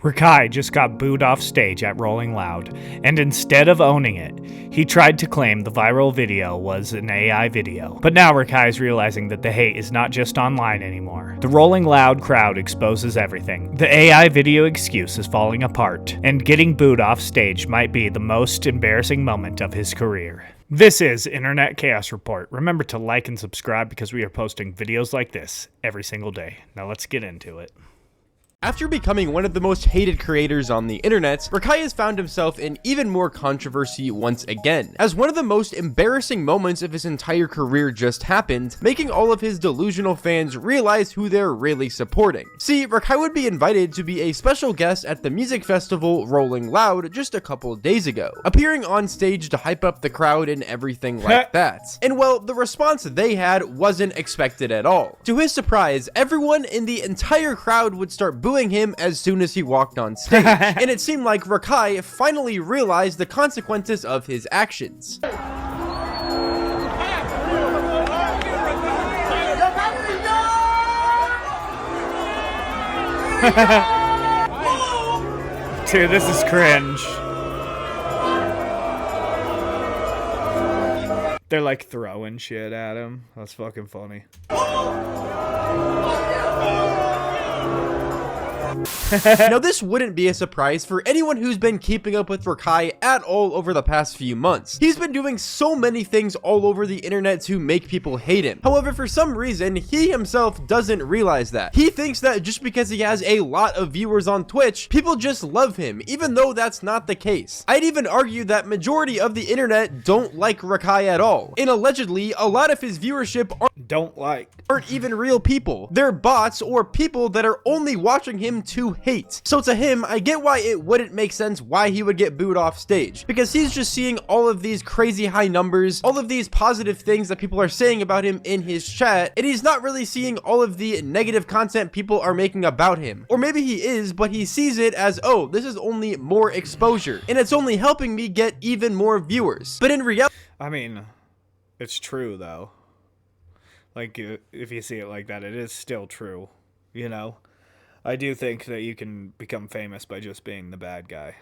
Rakai just got booed off stage at Rolling Loud, and instead of owning it, he tried to claim the viral video was an AI video. But now Rakai is realizing that the hate is not just online anymore. The Rolling Loud crowd exposes everything. The AI video excuse is falling apart, and getting booed off stage might be the most embarrassing moment of his career. This is Internet Chaos Report. Remember to like and subscribe because we are posting videos like this every single day. Now let's get into it. After becoming one of the most hated creators on the internet, Rakai has found himself in even more controversy once again, as one of the most embarrassing moments of his entire career just happened, making all of his delusional fans realize who they're really supporting. See, Rakai would be invited to be a special guest at the music festival Rolling Loud just a couple days ago, appearing on stage to hype up the crowd and everything like that. And well, the response they had wasn't expected at all. To his surprise, everyone in the entire crowd would start booing him as soon as he walked on stage, and it seemed like Rakai finally realized the consequences of his actions. Dude, this is cringe. They're like throwing shit at him. That's fucking funny. Now this wouldn't be a surprise for anyone who's been keeping up with Rakai at all over the past few months. He's been doing so many things all over the internet to make people hate him. However, for some reason, he himself doesn't realize that. He thinks that just because he has a lot of viewers on Twitch, people just love him, even though that's not the case. I'd even argue that majority of the internet don't like Rakai at all, and allegedly, a lot of his viewership aren't even real people. They're bots or people that are only watching him to hate. So to him, I get why it wouldn't make sense why he would get booed off stage, because he's just seeing all of these crazy high numbers, all of these positive things that people are saying about him in his chat, and he's not really seeing all of the negative content people are making about him. Or maybe he is, but he sees it as, oh, this is only more exposure, and it's only helping me get even more viewers. But in reality, I mean, it's true though. Like, if you see it like that, it is still true, you know? I do think that you can become famous by just being the bad guy.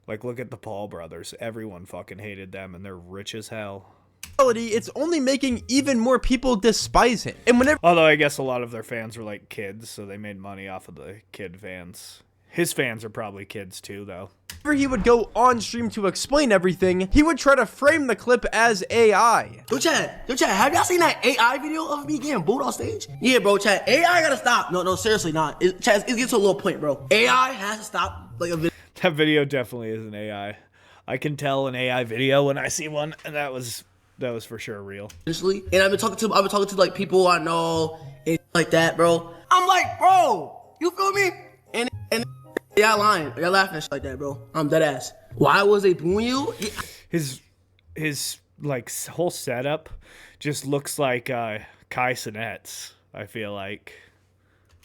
Like, look at the Paul brothers. Everyone fucking hated them, and they're rich as hell. It's only making even more people despise him. And although I guess a lot of their fans were like kids, so they made money off of the kid fans. His fans are probably kids too, though. Whenever he would go on stream to explain everything, he would try to frame the clip as AI. Yo, chat, have y'all seen that AI video of me getting booed on stage? Yeah, bro, chat, AI gotta stop. No, seriously, not. Chat, it gets to a little point, bro. AI has to stop. Like a video. That video definitely is an AI. I can tell an AI video when I see one, and that was for sure real. Honestly, and I've been talking to like people I know and like that, bro. I'm like, bro, you feel me? And y'all lying, y'all laughing at shit like that, bro. I'm dead ass. Why was they booing you? Yeah. His like whole setup just looks like Kai Sinet's, I feel like.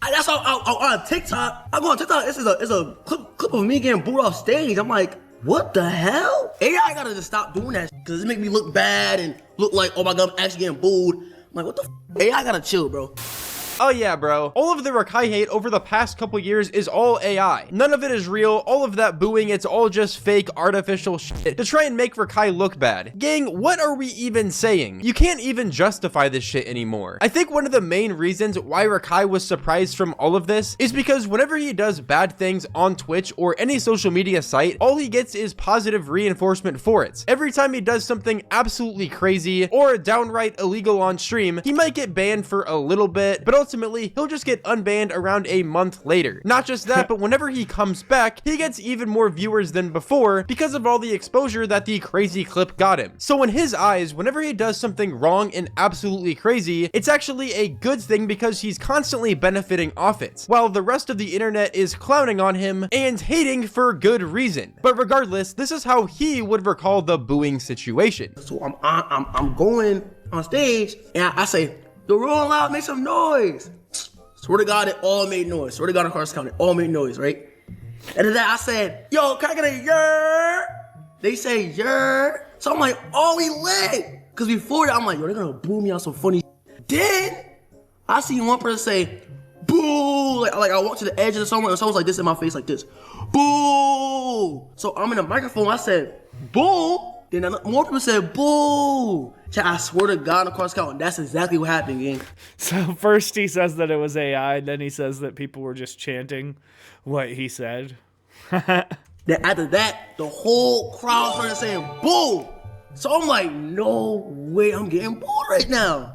That's all on TikTok. I go on TikTok. This is a clip of me getting booed off stage. I'm like, what the hell? AI gotta just stop doing that because it make me look bad and look like, oh my god, I'm actually getting booed. I'm like, what the f? AI gotta chill, bro. Oh yeah, bro. All of the Rakai hate over the past couple years is all AI. None of it is real. All of that booing, it's all just fake, artificial shit to try and make Rakai look bad. Gang, what are we even saying? You can't even justify this shit anymore. I think one of the main reasons why Rakai was surprised from all of this is because whenever he does bad things on Twitch or any social media site, all he gets is positive reinforcement for it. Every time he does something absolutely crazy or downright illegal on stream, he might get banned for a little bit, but ultimately, he'll just get unbanned around a month later. Not just that, but whenever he comes back, he gets even more viewers than before because of all the exposure that the crazy clip got him. So in his eyes, whenever he does something wrong and absolutely crazy, it's actually a good thing because he's constantly benefiting off it, while the rest of the internet is clowning on him and hating for good reason. But regardless, this is how he would recall the booing situation. So I'm going on stage and I say, the Rolling Loud, make some noise. Swear to God, it all made noise. Swear to God, across the county, all made noise, right? And then I said, yo, can I get a yer? They say yer. So I'm like, oh, we lit. Because before that, I'm like, yo, they're going to boo me on some funny. Then I see one person say, boo. Like I walked to the edge of somewhere and someone's like this in my face like this. Boo. So I'm in the microphone, I said, boo. Then more people said, boo. Chat, I swear to God, across count, that's exactly what happened, gang. So first he says that it was AI, then he says that people were just chanting what he said. Then after that, the whole crowd started saying, boo. So I'm like, no way, I'm getting booed right now.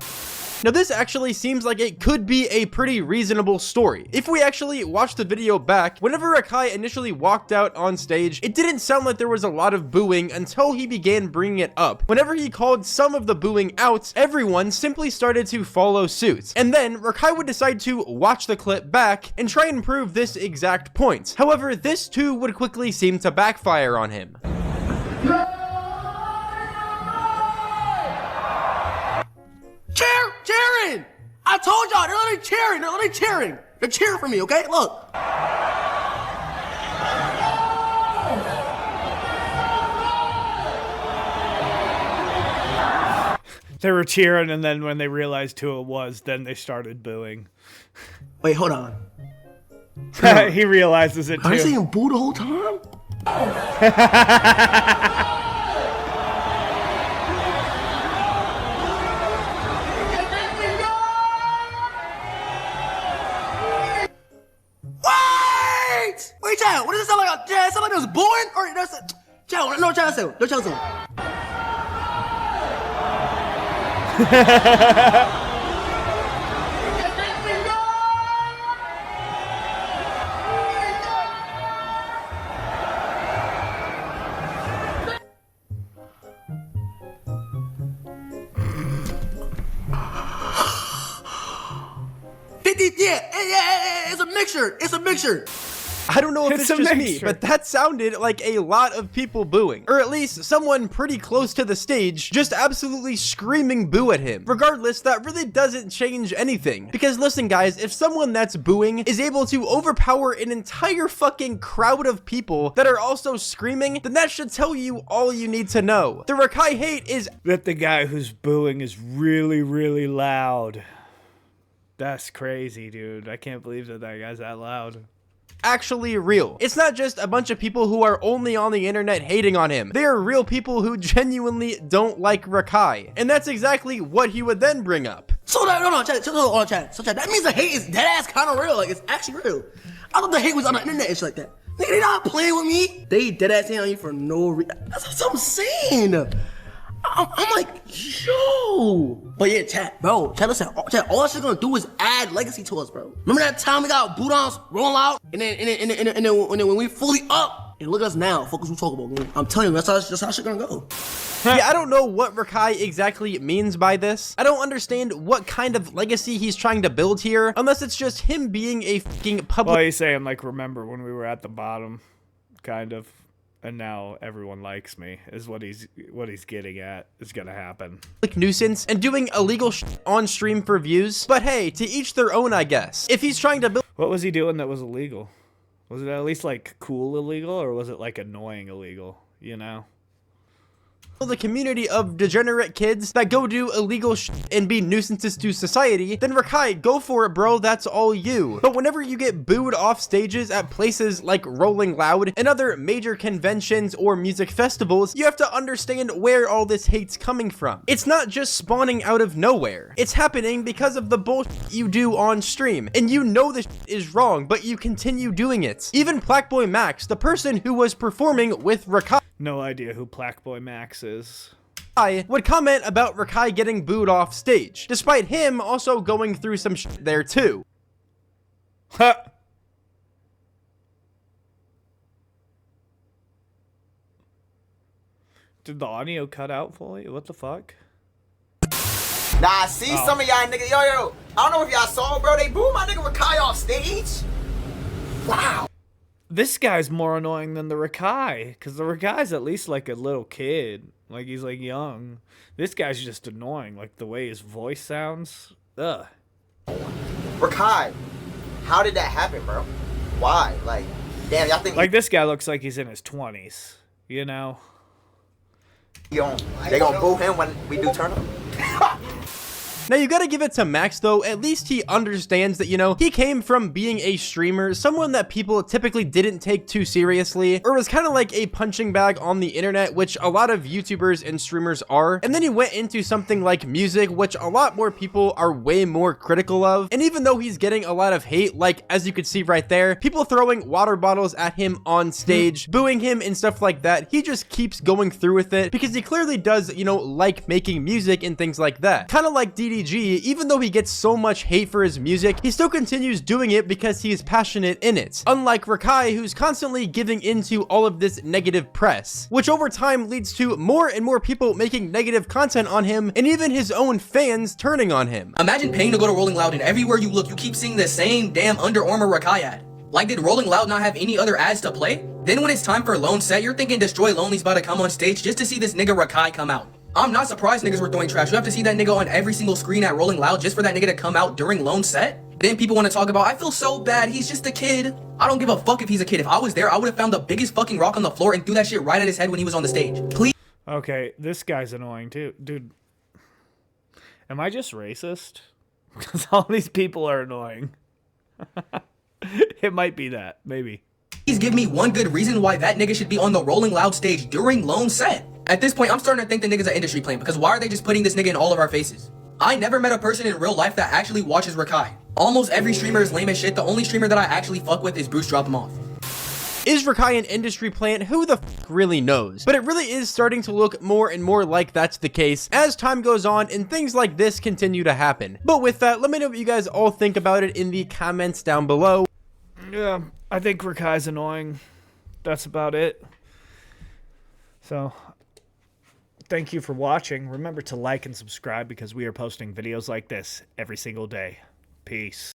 Now this actually seems like it could be a pretty reasonable story. If we actually watch the video back, whenever Rakai initially walked out on stage, it didn't sound like there was a lot of booing until he began bringing it up. Whenever he called some of the booing out, everyone simply started to follow suit. And then Rakai would decide to watch the clip back and try and prove this exact point. However, this too would quickly seem to backfire on him. Cheering! I told y'all, they're literally cheering, they're literally cheering. They're cheering for me, okay? Look. They were cheering, and then when they realized who it was, then they started booing. Wait, hold on. He realizes it too. Are you saying boo the whole time? Wait, Chad, what does it sound like? Chad, it sound like it was booing? Or that's a, Chad, no, Chad, say, no, Chad, say. Yeah, it's a mixture. It's a mixture. I don't know if it's just me, mixture. but that sounded like a lot of people booing. Or at least someone pretty close to the stage just absolutely screaming boo at him. Regardless, that really doesn't change anything. Because listen guys, if someone that's booing is able to overpower an entire fucking crowd of people that are also screaming, then that should tell you all you need to know. The Rakai hate is That the guy who's booing is really, really loud. That's crazy, dude. I can't believe that guy's that loud. Actually real. It's not just a bunch of people who are only on the internet hating on him. They are real people who genuinely don't like Rakai. And that's exactly what he would then bring up. So that, no, Chad, so Chad, that means the hate is dead ass kind of real. Like, it's actually real. I thought the hate was on the internet and shit like that. Nigga, they not playing with me. They dead ass hating on you for no reason. That's what I'm saying. I'm like, yo. But yeah, Chad, listen, Chad, all that shit's gonna do is add legacy to us, bro. Remember that time we got boot ons rolling out, and then when we fully up, and look at us now, focus we talk about, man. I'm telling you, that's how shit gonna go. Yeah, I don't know what Rakai exactly means by this. I don't understand what kind of legacy he's trying to build here, unless it's just him being a fucking public. Well, he's saying, like, remember when we were at the bottom, kind of. And now everyone likes me, is what he's getting at is gonna happen. Nuisance and doing illegal shit on stream for views. But hey, to each their own, I guess. If he's trying to build. What was he doing that was illegal? Was it at least like cool illegal, or was it like annoying illegal? You know? The community of degenerate kids that go do illegal shit and be nuisances to society, then Rakai, go for it, bro, that's all you. But whenever you get booed off stages at places like Rolling Loud and other major conventions or music festivals, you have to understand where all this hate's coming from. It's not just spawning out of nowhere. It's happening because of the bullshit you do on stream, and you know this is wrong, but you continue doing it. Even Plaqueboy Max, the person who was performing with Rakai, No idea who Plaqueboy Max is. I would comment about Rakai getting booed off stage, despite him also going through some shit there too. Ha! Did the audio cut out fully? What the fuck? Nah, I see some of y'all niggas. Yo, I don't know if y'all saw, bro. They booed my nigga Rakai off stage. Wow. This guy's more annoying than the Rakai, because the Rakai's at least like a little kid. Like, he's like young. This guy's just annoying, like the way his voice sounds. Ugh. Rakai, how did that happen, bro? Why? Like, damn, y'all think Like, this guy looks like he's in his 20s, you know? they gonna boo him when we do turn up? Now you gotta give it to Max though, at least he understands that, you know, he came from being a streamer, someone that people typically didn't take too seriously, or was kind of like a punching bag on the internet, which a lot of YouTubers and streamers are, and then he went into something like music, which a lot more people are way more critical of, and even though he's getting a lot of hate, like as you could see right there, people throwing water bottles at him on stage, booing him and stuff like that, he just keeps going through with it because he clearly does, you know, like making music and things like that. Kind of like DDG, even though he gets so much hate for his music, he still continues doing it because he is passionate in it. Unlike Rakai, who's constantly giving into all of this negative press, which over time leads to more and more people making negative content on him and even his own fans turning on him. Imagine paying to go to Rolling Loud and everywhere you look, you keep seeing the same damn Under Armour Rakai ad. Like, did Rolling Loud not have any other ads to play? Then when it's time for Lone Set, you're thinking Destroy Lonely's about to come on stage just to see this nigga Rakai come out. I'm not surprised niggas were throwing trash. You have to see that nigga on every single screen at Rolling Loud just for that nigga to come out during Lone Set? Then people want to talk about, I feel so bad, he's just a kid. I don't give a fuck if he's a kid. If I was there, I would have found the biggest fucking rock on the floor and threw that shit right at his head when he was on the stage. Please. Okay, this guy's annoying too. Dude, am I just racist? Because all these people are annoying. It might be that, maybe. Please give me one good reason why that nigga should be on the Rolling Loud stage during Lone Set. At this point, I'm starting to think the nigga's an industry plant, because why are they just putting this nigga in all of our faces? I never met a person in real life that actually watches Rakai. Almost every streamer is lame as shit. The only streamer that I actually fuck with is Bruce Drop Him Off. Is Rakai an industry plant? Who the f really knows? But it really is starting to look more and more like that's the case as time goes on and things like this continue to happen. But with that, let me know what you guys all think about it in the comments down below. Yeah, I think Rakai's annoying. That's about it. So, thank you for watching. Remember to like and subscribe because we are posting videos like this every single day. Peace.